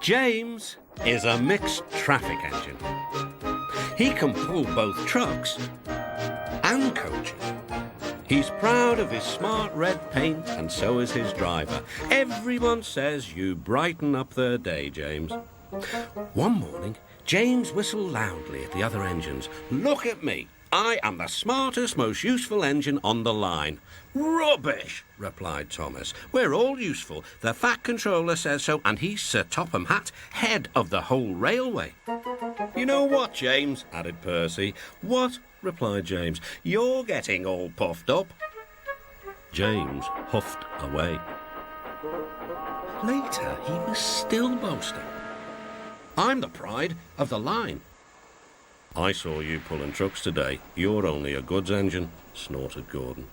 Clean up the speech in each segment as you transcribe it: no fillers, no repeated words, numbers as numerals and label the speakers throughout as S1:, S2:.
S1: James is a mixed traffic engine. He can pull both trucks and coaches. He's proud of his smart red paint, and so is his driver. Everyone says you brighten up their day, James. One morning, James whistled loudly at the other engines. "Look at me. I am the smartest, most useful engine on the line." "Rubbish," replied Thomas. "We're all useful. The Fat Controller says so, and he's Sir Topham Hatt, head of the whole railway." "You know what, James?" added Percy. "What?" replied James. "You're getting all puffed up." James huffed away. Later, he was still boasting. "I'm the pride of the line." "I saw you pulling trucks today. You're only a goods engine," snorted Gordon.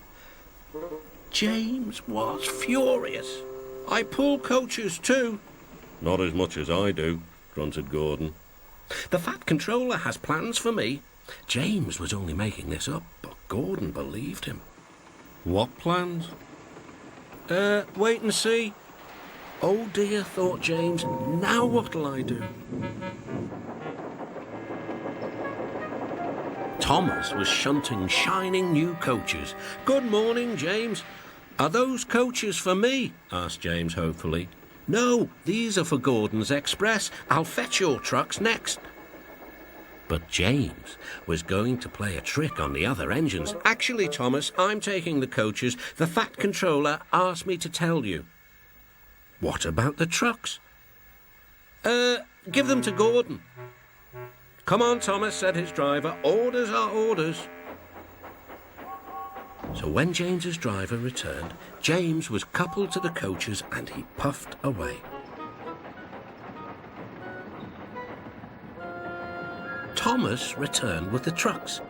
S1: James was furious. "I pull coaches too." "Not as much as I do," grunted Gordon. "The Fat Controller has plans for me." James was only making this up, but Gordon believed him. "What plans?" Wait and see." "Oh dear," thought James, "now what'll I do?" Thomas was shunting shining new coaches. "Good morning, James." "Are those coaches for me?" asked James hopefully. "No, these are for Gordon's Express. I'll fetch your trucks next." But James was going to play a trick on the other engines. "Actually, Thomas, I'm taking the coaches. The Fat Controller asked me to tell you." "What about the trucks?" Give them to Gordon." "Come on, Thomas," said his driver. "Orders are orders." So when James's driver returned, James was coupled to the coaches and he puffed away. Thomas returned with the trucks.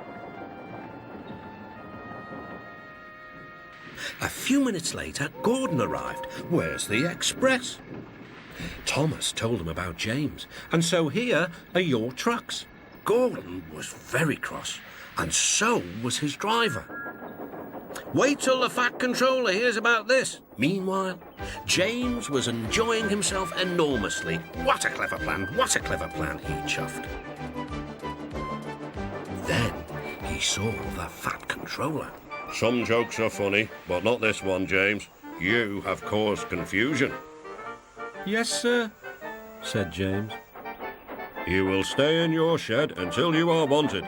S1: A few minutes later, Gordon arrived. "Where's the express?" Thomas told him about James, and so here are your trucks. Gordon was very cross, and so was his driver. "Wait till the Fat Controller hears about this." Meanwhile, James was enjoying himself enormously. "What a clever plan, what a clever plan," he chuffed. Then he saw the Fat Controller. "Some jokes are funny, but not this one, James. You have caused confusion." "Yes, sir," said James. "You will stay in your shed until you are wanted."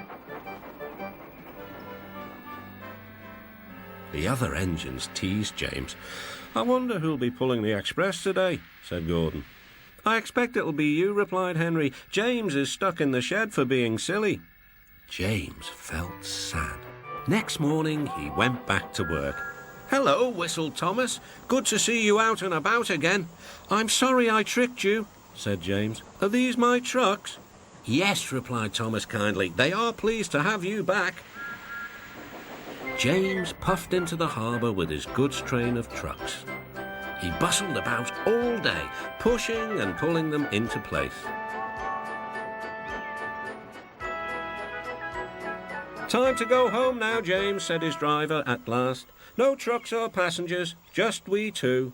S1: The other engines teased James. "I wonder who'll be pulling the express today," said Gordon. "I expect it'll be you," replied Henry. "James is stuck in the shed for being silly." James felt sad. Next morning he went back to work. "Hello," whistled Thomas. "Good to see you out and about again." "I'm sorry I tricked you," said James. "Are these my trucks?" "Yes," replied Thomas kindly. "They are pleased to have you back." James puffed into the harbour with his goods train of trucks. He bustled about all day, pushing and pulling them into place. "Time to go home now, James," said his driver at last. "No trucks or passengers, just we two."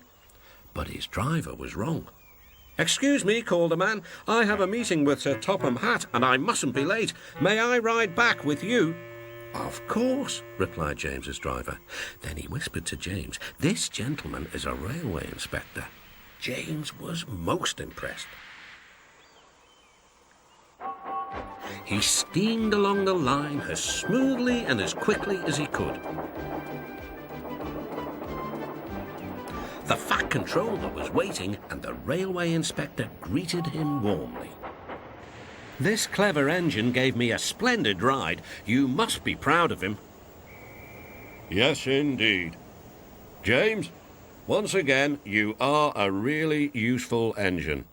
S1: But his driver was wrong. "Excuse me," called a man. "I have a meeting with Sir Topham Hatt, and I mustn't be late. May I ride back with you?" "Of course," replied James's driver. Then he whispered to James, "This gentleman is a railway inspector." James was most impressed. He steamed along the line as smoothly and as quickly as he could. The Fat Controller was waiting, and the railway inspector greeted him warmly. "This clever engine gave me a splendid ride. You must be proud of him." "Yes, indeed. James, once again, you are a really useful engine."